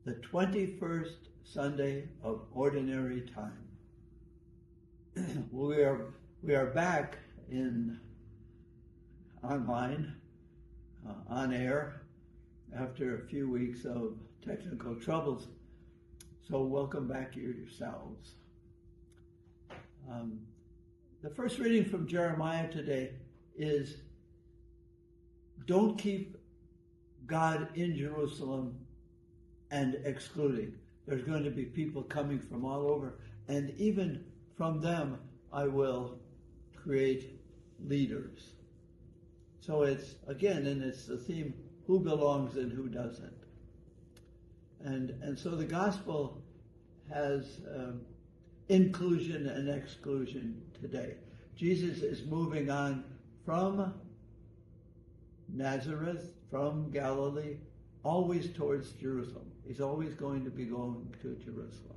the 21st Sunday of Ordinary Time. We are back in online, on air, after a few weeks of technical troubles. So welcome back yourselves. The first reading from Jeremiah today is, don't keep God in Jerusalem and excluding. There's going to be people coming from all over, and even from them I will create leaders. So it's, again, and it's the theme, who belongs and who doesn't. And so the gospel has inclusion and exclusion today. Jesus is moving on from Nazareth, from Galilee, always towards Jerusalem. He's always going to be going to Jerusalem.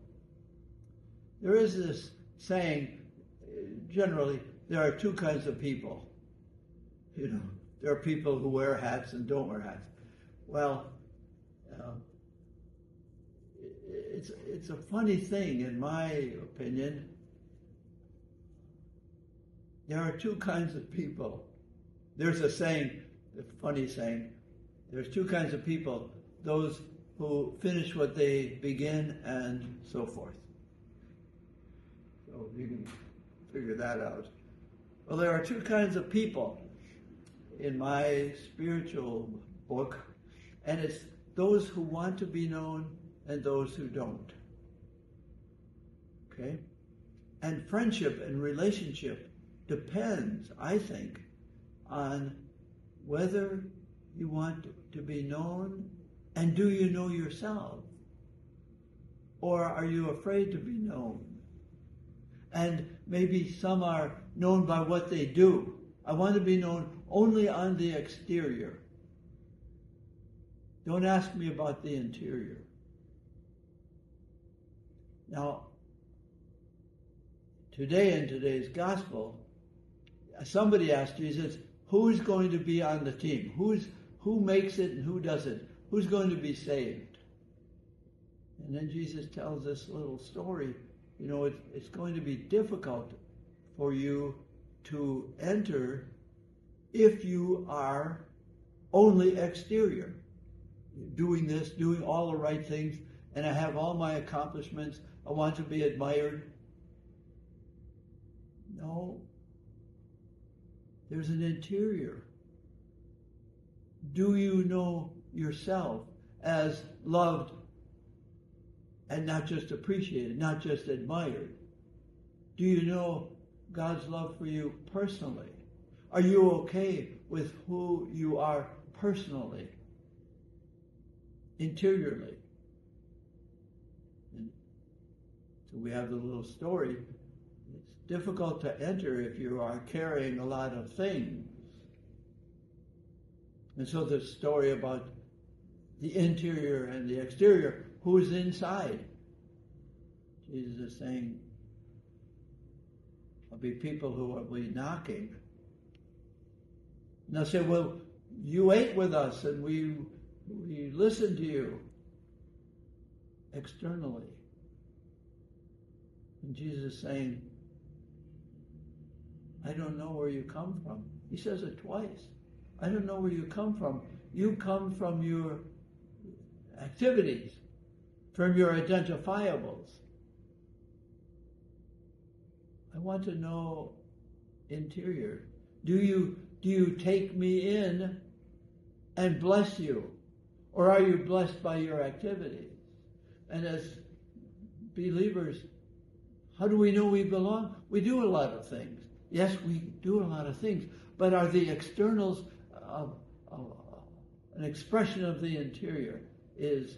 There is this saying, generally, there are two kinds of people. There are people who wear hats and don't wear hats. Well, it's a funny thing, in my opinion. There are two kinds of people. There's a saying, a funny saying, there's two kinds of people, those who finish what they begin and so forth. So you can figure that out. Well, there are two kinds of people in my spiritual book, and it's those who want to be known and those who don't. Okay? And friendship and relationship depends, I think, on whether you want to be known and do you know yourself? Or are you afraid to be known? And maybe some are known by what they do. I want to be known only on the exterior. Don't ask me about the interior. Now, today in today's gospel, somebody asked Jesus, who's going to be on the team? Who makes it and who doesn't? Who's going to be saved? And then Jesus tells this little story. It's going to be difficult for you to enter if you are only exterior. Doing this, doing all the right things, and I have all my accomplishments. I want to be admired. No. There's an interior. Do you know yourself as loved and not just appreciated, not just admired? Do you know God's love for you personally? Are you okay with who you are personally, interiorly? And so we have the little story. It's difficult to enter if you are carrying a lot of things. And so the story about the interior and the exterior, who's inside? Jesus is saying, there'll be people who will be knocking. And they'll say, well, you ate with us and we listened to you externally. And Jesus is saying, I don't know where you come from. He says it twice. I don't know where you come from. You come from your activities, from your identifiables. I want to know interior. Do you take me in and bless you? Or are you blessed by your activities? And as believers, how do we know we belong? We do a lot of things. Yes, we do a lot of things. But are the externals an expression of the interior? Is,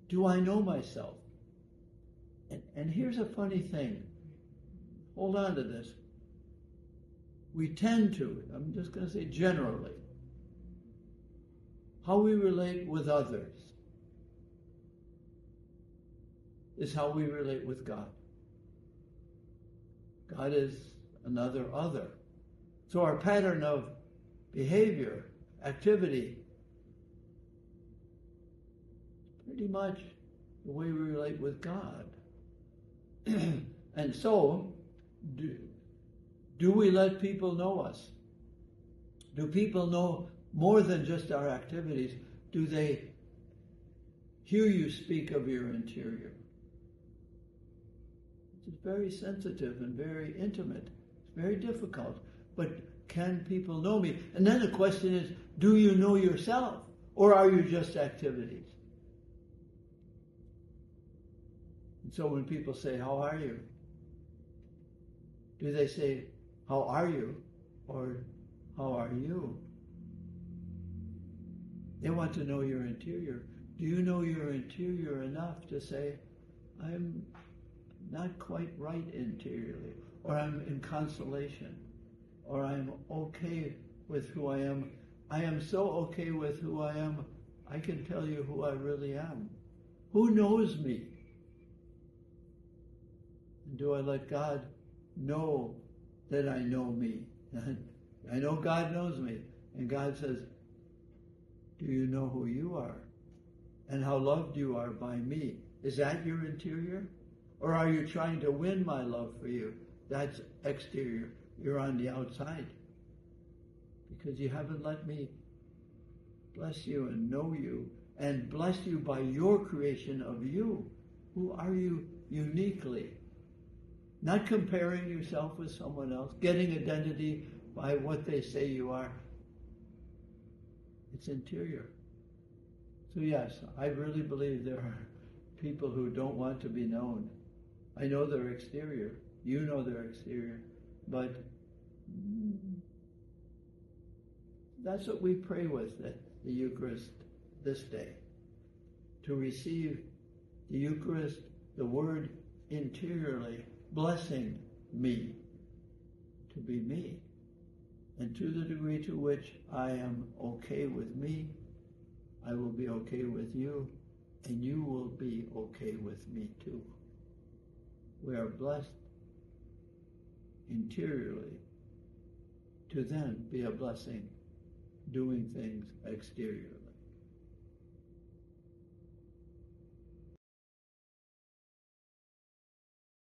do I know myself? And here's a funny thing. Hold on to this. We tend to, I'm just going to say generally, how we relate with others is how we relate with God. God is another other. So our pattern of behavior, activity, pretty much the way we relate with God. And so, do we let people know us? Do people know more than just our activities? Do they hear you speak of your interior? It's very sensitive and very intimate. It's very difficult. But can people know me? And then the question is, do you know yourself? Or are you just activities? And so when people say, how are you? Do they say, how are you? Or how are you? They want to know your interior. Do you know your interior enough to say, I'm not quite right interiorly, or I'm in consolation, or I'm okay with who I am. I am so okay with who I am, I can tell you who I really am. Who knows me? And do I let God know that I know me? I know God knows me. And God says, do you know who you are? And how loved you are by me? Is that your interior? Or are you trying to win my love for you? That's exterior. You're on the outside. Because you haven't let me bless you and know you and bless you by your creation of you. Who are you uniquely? Not comparing yourself with someone else, getting identity by what they say you are. It's interior. So yes, I really believe there are people who don't want to be known. I know their exterior. You know their exterior. But that's what we pray with at the Eucharist this day. To receive the Eucharist, the Word interiorly, blessing me to be me. And to the degree to which I am okay with me, I will be okay with you, and you will be okay with me too. We are blessed interiorly to then be a blessing doing things exteriorly.